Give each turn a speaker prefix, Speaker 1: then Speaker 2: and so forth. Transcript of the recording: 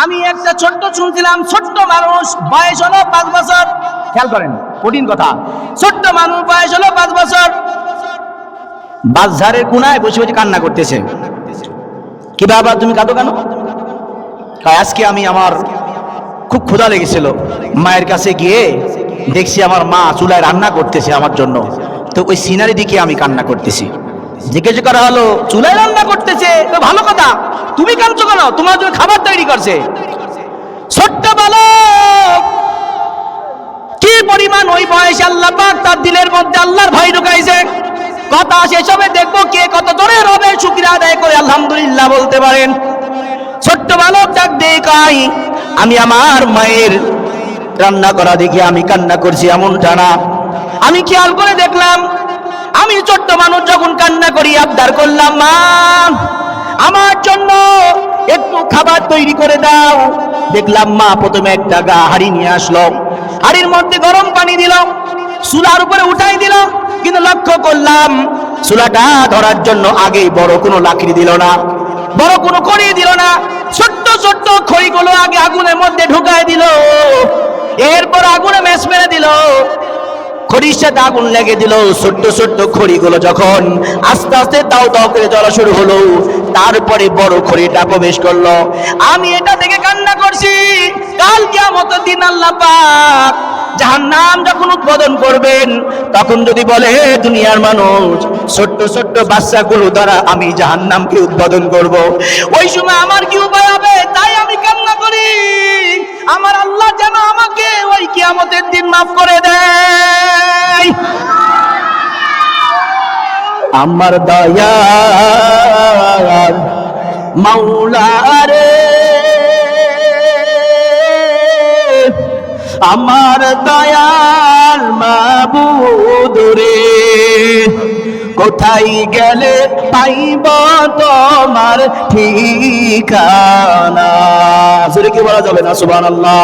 Speaker 1: আমি একটা ছোট্ট শুনছিলাম, ছোট্ট মানুষ, বয়স হলো 5 বছর। খেয়াল করেন, কঠিন কথা। ছোট্ট মানুষ, বয়স হলো 5 বছর, বাজারের কোনায় বসে বসে কান্না করতেছে। কি বাবা তুমি কাঁদো কেন? আজকে আমি আমার খুব ক্ষুধা লেগেছিল, মায়ের কাছে গিয়ে দেখছি আমার মা চুলায় রান্না করতেছে আমার জন্য, তো ওই সিনারি দিকে আমি কান্না করতেছি। জিজ্ঞেস করা হলো, চুলায় রান্না করতেছে তো ভালো কথা, তুমি কাঁদছো কেন? তোমার জন্য খাবার তৈরি করছে। ছোট্ট বালক, কি পরিমাণ ওই বয়সে আল্লাহ পাক তার দিলের মধ্যে আল্লাহর ভয় ঢুকাইছে। কথা শেষ হবে, দেখবো কে কত জোরে রবে শুকরিয়া আদায় করে আলহামদুলিল্লাহ বলতে পারেন। ছোট্ট বালক ডাক দিয়ে কয়, আমি আমার মায়ের রান্না করা দেখে আমি কান্না করছি এমনটা না। আমি খেয়াল করে দেখলাম, আমি ছোট্ট মানুষ যখন কান্না করি, আবদার করলাম, মা আমার জন্য একটু খাবার তৈরি করে দাও। দেখলাম মা প্রথমে একটা হাঁড়ি নিয়ে আসলো, হাঁড়ির মধ্যে গরম পানি দিল, চুলার উপরে উঠাই দিল, কিন্তু লক্ষ্য করলাম চুলাটা ধরার জন্য আগেই বড় কোনো লাকড়ি দিল না, বড় কোনো খড়ি দিল না, ছোট্ট ছোট্ট খড়িগুলো আগে আগুনের মধ্যে ঢুকায় দিল, এরপর আগুনে মেস মেরে দিল, খড়ির সাথে আগুন লেগে দিল। ছোট্ট ছোট্ট খড়িগুলো যখন আস্তে আস্তে দাও দাও করে জ্বলা শুরু হলো, তারপরে বড় খড়িটা প্রবেশ করলো। আমি এটা দেখে কান্না করছি। কাল কিয়ামতের দিন আল্লাহ পাক জাহান্নাম যখন উদ্বোধন করবেন, তখন যদি বলে, হে দুনিয়ার মানুষ, ছোট্ট ছোট্ট বাচ্চাগুলো দ্বারা আমি জাহান্নামকে উদ্বোধন করব, ওই সময় আমার কি উপায় হবে? তাই আমি কান্না করি, আমার আল্লাহ যেন আমাকে ওই কিয়ামতের দিন মাফ করে দেয়। আমার দয়ার মাওলা রে, আমার দয়াল মাবুদ রে, কোথায় গেলে পাইব তোমার ঠিকানা? জোরে কি বলা যাবে না সুবহানাল্লাহ?